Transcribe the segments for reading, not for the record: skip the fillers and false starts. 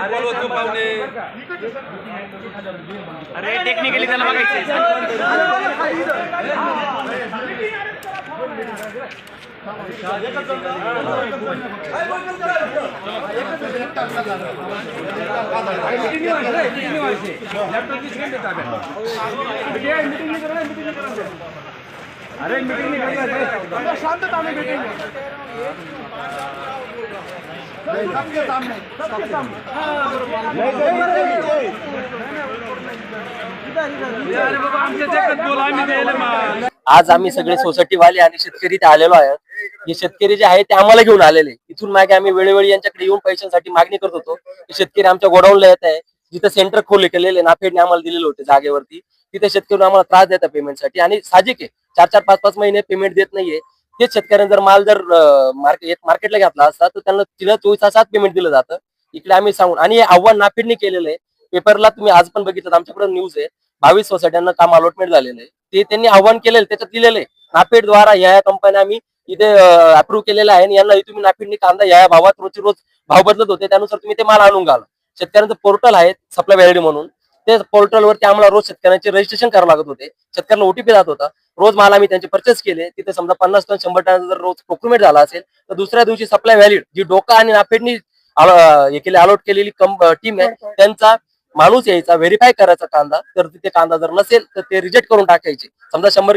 बोलवतो पाहुणे. अरे टेक्निकली त्याला बघायचं. अरे मीटिंग नहीं शांतता में मीटिंग आज आम्ही सगळे सोसायटी वाले आणि शेतकरी ते आलेलो आहे. हे शेतकरी जे आहे ते आम्हाला घेऊन आलेले. इथून मागे आम्ही वेळोवेळी यांच्याकडे येऊन पैशांसाठी मागणी करत होतो. शेतकरी आमच्या गोडाऊनला येत आहे. जिथं सेंटर खोले केलेले नाफेडने आम्हाला दिलेले होते जागेवरती, तिथे शेतकरी आम्हाला त्रास देतात पेमेंटसाठी. आणि साहजिक आहे, 4-4, 5-5 महिने पेमेंट देत नाहीये. तेच शेतकऱ्यांनी जर माल जर मार्केटला घेतला असता तर त्यांना 24 तासात पेमेंट दिलं जातं. इकडे आम्ही सांगून आणि हे आव्हान नाफेडने केलेलं आहे. पेपरला तुम्ही आज पण बघितलं, आमच्याकडे न्यूज आहे. 22 सोसायट्यांना काम अलॉटमेंट झालेलं आहे. ते त्यांनी आव्हान केलेलं, त्याच्यात दिलेलं आहे नाफेड द्वारा या कंपन्या आम्ही इथे अप्रूव्ह केलेला आहे आणि यांना तुम्ही नाफेडनी कांदा या भावात रोजची रोज भाव बदलत होते, त्यानुसार तुम्ही ते माल आणून घाला. शेतकऱ्यांचं पोर्टल आहे सप्लाय व्हॅलिडी म्हणून, ते पोर्टलवरती आम्हाला रोज शेतकऱ्यांचे रजिस्ट्रेशन करावं लागत होते. शेतकऱ्यांना ओटीपी जात होता. रोज माल आम्ही त्यांचे परचेस केले. तिथे समजा 50 टन 100 टन जर रोज प्रोक्युरमेंट झाला असेल तर दुसऱ्या दिवशी सप्लाय व्हॅलिड जी डोका आणि नाफेडनी हे केले अलॉट केलेली टीम आहे, त्यांचा माणूस यायचा, व्हेरीफाय करायचा कांदा. तर तिथे कांदा जर नसेल तर ते रिजेक्ट करून टाकायचे. समजा 100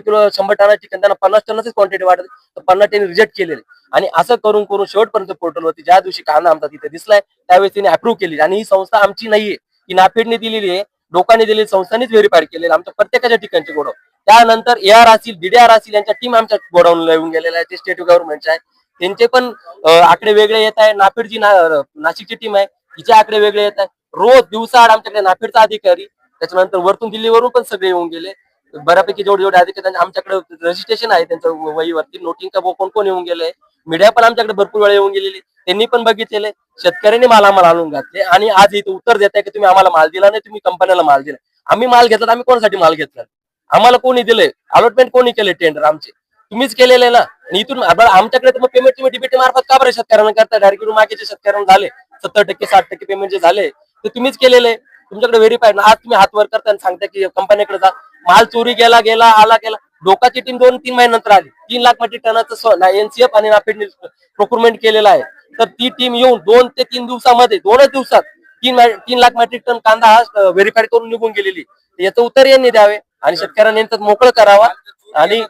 टनाची त्यांना 50 टनाचीच क्वांटिटी वाटत तर 50 टन रिजेक्ट केलेले. आणि असं करून करून शेवटपर्यंत पोर्टलवरती ज्या दिवशी कांदा आमचा तिथे दिसलाय त्यावेळेस तिने अप्रूव्ह केली. आणि ही संस्था आमची नाहीये, ही नाफेडने दिलेली आहे, लोकांनी दिलेली, संस्थांनीच व्हेरीफाय केलेलं आमच्या प्रत्येकाच्या ठिकाणचे गोडाऊन. त्यानंतर AR असतील, DDR असतील, यांच्या टीम आमच्या गोडाऊनला येऊन गेलेल्या आहे. ते स्टेट गव्हर्नमेंटचे आहे, त्यांचे पण आकडे वेगळे येत आहे. नाफेडची नाशिकची टीम आहे, हिचे आकडे वेगळे येत आहे. रोज दिवसाआड आमच्याकडे नाफेडचा अधिकारी, त्याच्यानंतर वरतून दिल्लीवरून पण सगळे येऊन गेले. बऱ्यापैकी जेवढे अधिकारी आमच्याकडे रजिस्ट्रेशन आहे त्यांच्या वहीवरती, नोटिंग का कोण कोण येऊन गेले. मीडिया पण आमच्याकडे भरपूर वेळा येऊन गेलेली, त्यांनी पण बघितलेले. शेतकऱ्यांनी माल आम्हाला आणून घातले आणि आज इथे उत्तर देत आहे की तुम्ही आम्हाला माल दिला नाही, तुम्ही कंपन्याला माल दिला. आम्ही माल घेतला, आम्ही कोणासाठी माल घेतला? आम्हाला कोणी दिलंय अलॉटमेंट? कोणी केले? टेंडर आमचे तुम्हीच केलेले ना. आणि इथून आमच्याकडे तर मग पेमेंट तुम्ही डीबीटी मार्फत का बरं शेतकऱ्यांना करता? डायरेक्ट मागेचे शेतकऱ्यांना झाले 70%, 60% पेमेंट जे झाले ते तुम्हीच केलेले. तुमच्याकडे व्हेरीफाईड. आज तुम्ही हातवर करता आणि सांगता की कंपनीकडे जा, माल चोरी गेला आला गेला. लोकांची टीम 2-3 महिन्यानंतर आली. 3 लाख मेट्रिक टनाचं NCF आणि नाफेडने प्रोक्युरमेंट केलेला आहे. तर ती टीम येऊन 2 ते 3 दिवसामध्ये, 2च दिवसात 3 लाख मेट्रिक टन कांदा हा व्हेरीफाईड करून निघून गेलेली. याचं उत्तर यांनी द्यावे आणि शेतकऱ्यांनी मोकळं करावा. आणि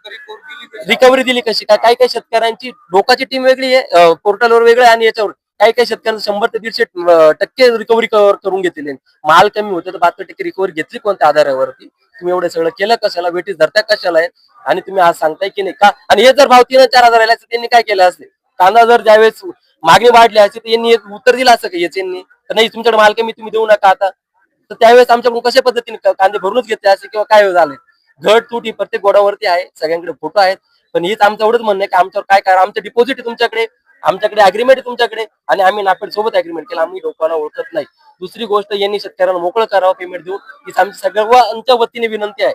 रिकव्हरी दिली कशी काय? काही शेतकऱ्यांची डोकाची टीम वेगळी आहे, पोर्टलवर वेगळं आहे, आणि याच्यावर काही शेतकऱ्यांना 100 ते 150% रिकव्हरी करून घेतली. माल कमी होते तर 72% रिकव्हरी घेतली कोणत्या आधारावरती? तुम्ही एवढं सगळं केलं कशाला? वेटीस धरत्या कशाला आहे? आणि तुम्ही आज सांगताय की नाही का? आणि हे जर भाव 3-4 हजार त्यांनी काय केलं असते? कांदा जर ज्यावेळेस मागणी वाढली असते तर यांनी उत्तर दिलं असं का यांनी? तर नाही, तुमच्याकडे माल कमी, तुम्ही देऊ नका आता. तर त्यावेळेस आमच्याकडून कशा पद्धतीने कांदे भरूनच घेतले असे किंवा काय झाले? घट तुटी प्रत्येक गोडावरती आहे, सगळ्यांकडे फोटो आहेत. पण हेच आमचं एवढंच म्हणणं आहे की आमच्यावर काय करा. आमचं डिपॉझिट आहे तुमच्याकडे, आमच्याकडे अग्रीमेंट आहे तुमच्याकडे, आणि आम्ही नाफेड सोबत अग्रीमेंट केलं. आम्ही लोकांना ओळखत नाही. दुसरी गोष्ट, यांनी शेतकऱ्यांना मोकळं करावं पेमेंट देऊन, हीच आमची सगळ्यांच्या वतीने विनंती आहे.